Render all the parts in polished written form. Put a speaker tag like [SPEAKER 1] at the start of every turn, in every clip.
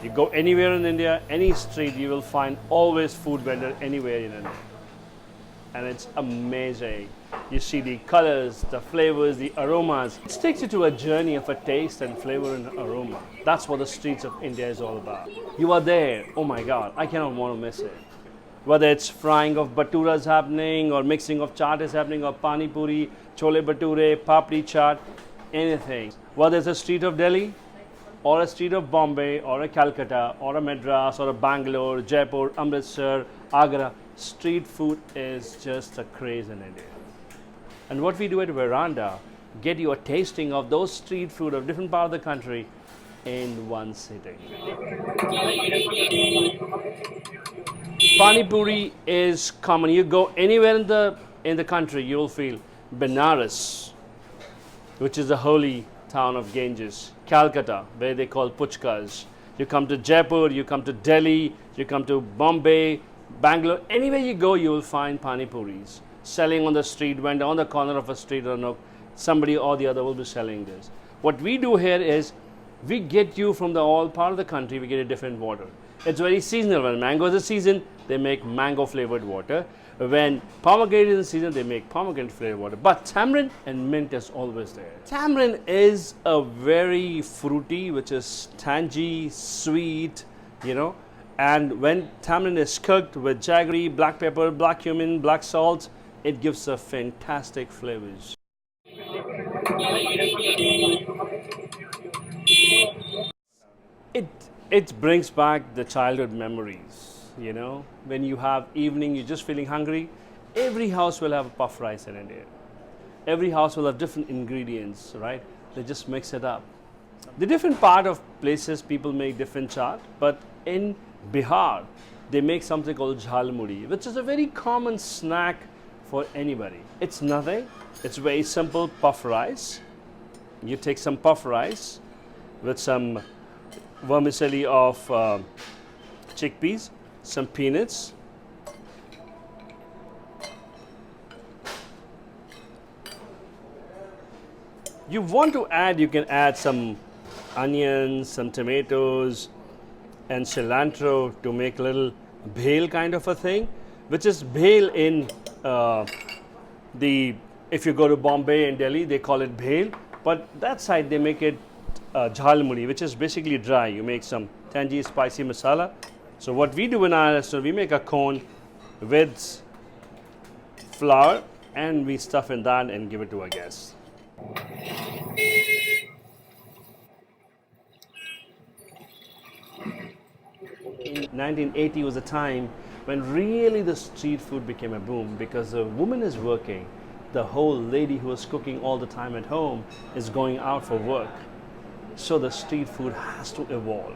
[SPEAKER 1] You go anywhere in India, any street, you will find always food vendor anywhere in India. And it's amazing. You see the colors, the flavors, the aromas. It takes you to a journey of a taste and flavor and aroma. That's what the streets of India is all about. You are there, oh my God, I cannot want to miss it. Whether it's frying of baturas happening, or mixing of chaat is happening, or pani puri, chole bhature, papdi chaat, anything. Whether it's a street of Delhi, or a street of Bombay, or a Calcutta, or a Madras, or a Bangalore, Jaipur, Amritsar, Agra, street food is just a craze in India. And what we do at Veranda, get you a tasting of those street food of different part of the country in one sitting. Pani puri is common. You go anywhere in the country, you will feel Benares, which is the holy town of Ganges, Calcutta, where they call puchkas. You come to Jaipur, you come to Delhi, you come to Bombay, Bangalore, anywhere you go, you will find pani puris selling on the street vendor, on the corner of a street or no, somebody or the other will be selling this. What we do here is we get you from the all part of the country, we get a different water. It's very seasonal. When mango is a season, they make mango flavored water. When pomegranate is in season, they make pomegranate flavored water. But tamarind and mint is always there. Tamarind is a very fruity, which is tangy, sweet, and when tamarind is cooked with jaggery, black pepper, black cumin, black salt, it gives a fantastic flavors. It brings back the childhood memories, when you have evening, you're just feeling hungry. Every house will have a puff rice in India. Every house will have different ingredients, right? They just mix it up. The different part of places, people make different chaat, but in Bihar, they make something called jhalmuri, which is a very common snack for anybody. It's nothing. It's very simple puff rice. You take some puff rice with some vermicelli of chickpeas, some peanuts, you want to add, you can add some onions, some tomatoes, and cilantro to make a little bhel kind of a thing, which is bhel in if you go to Bombay and Delhi, they call it bhel, but that side they make it jhalmuri, which is basically dry. You make some tangy, spicy masala. So what we do in our restaurant, we make a cone with flour and we stuff in that and give it to our guests. In 1980 was a time when really the street food became a boom, because the woman is working, the whole lady who is cooking all the time at home is going out for work. So the street food has to evolve.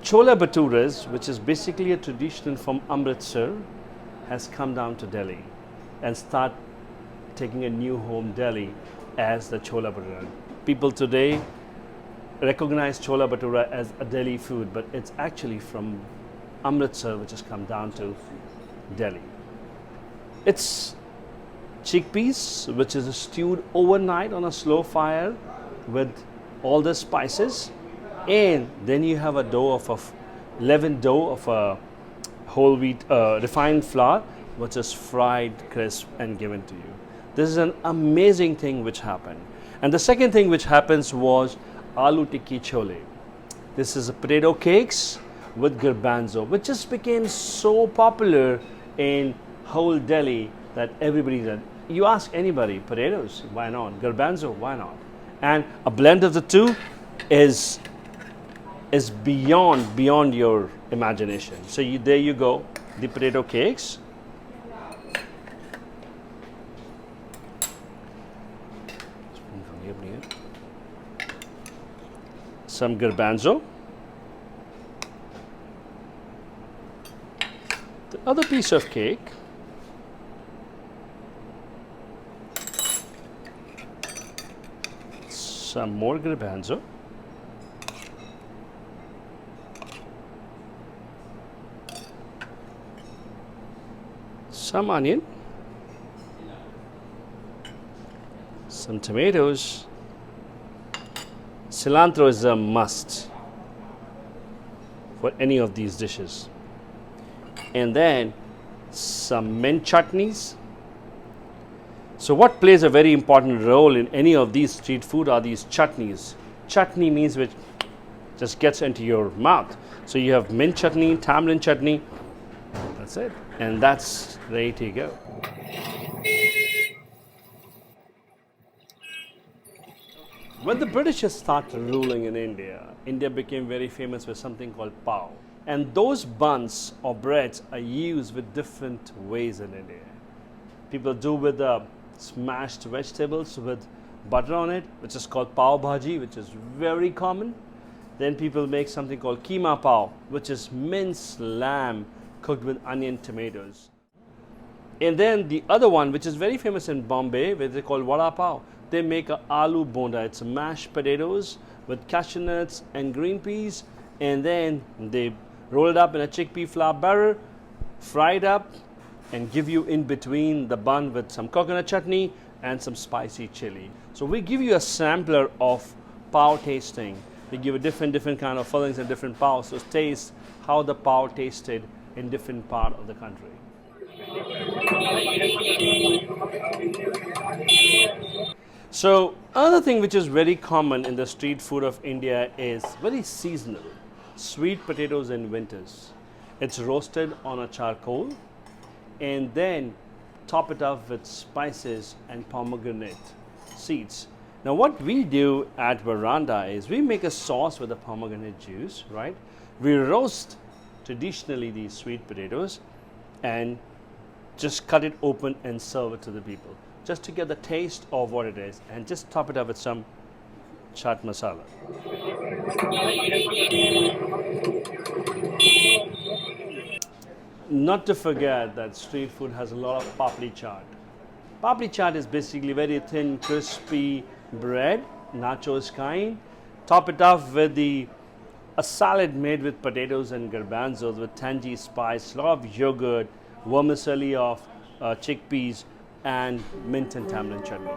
[SPEAKER 1] Chola bhaturas, which is basically a tradition from Amritsar, has come down to Delhi and start taking a new home Delhi as the chola bhatura. People today recognize chola bhatura as a Delhi food, but it's actually from Amritsar, which has come down to Delhi. It's chickpeas, which is stewed overnight on a slow fire with all the spices, and then you have a dough of a leavened dough of a whole wheat refined flour, which is fried crisp and given to you. This is an amazing thing which happened. And the second thing which happens was aloo tikki chole. This is a potato cakes with garbanzo, which just became so popular in whole Delhi that everybody said, you ask anybody, potatoes, why not? Garbanzo, why not? And a blend of the two is beyond your imagination. So there you go, the potato cakes. Some garbanzo. The other piece of cake. Some more garbanzo. Some onion. Some tomatoes. Cilantro is a must. for any of these dishes. And then some mint chutneys. So what plays a very important role in any of these street food are these chutneys. Chutney means which just gets into your mouth. So you have mint chutney, tamarind chutney, that's it. And that's ready to go. When the Britishers started ruling in India, India became very famous with something called pav. And those buns or breads are used with different ways in India. People do with smashed vegetables with butter on it, which is called pav bhaji, which is very common. Then people make something called keema pav, which is minced lamb cooked with onion, tomatoes. And then the other one, which is very famous in Bombay, where they call vada pav, they make a aloo bonda. It's mashed potatoes with cashew nuts and green peas, and then they roll it up in a chickpea flour batter, fry it up, and give you in between the bun with some coconut chutney and some spicy chili. So we give you a sampler of pav tasting. We give you different kind of fillings and different pav, so taste how the pav tasted in different part of the country. So another thing which is very common in the street food of India is very seasonal. Sweet potatoes in winters. It's roasted on a charcoal and then top it up with spices and pomegranate seeds. Now what we do at Veranda is we make a sauce with the pomegranate juice, right? We roast traditionally these sweet potatoes and just cut it open and serve it to the people, just to get the taste of what it is, and just top it up with some chaat masala. Not to forget that street food has a lot of papri chaat. Papri chaat is basically very thin, crispy bread, nachos kind. Top it up with a salad made with potatoes and garbanzos with tangy spice, a lot of yogurt, vermicelli of chickpeas, and mint and tamarind chutney.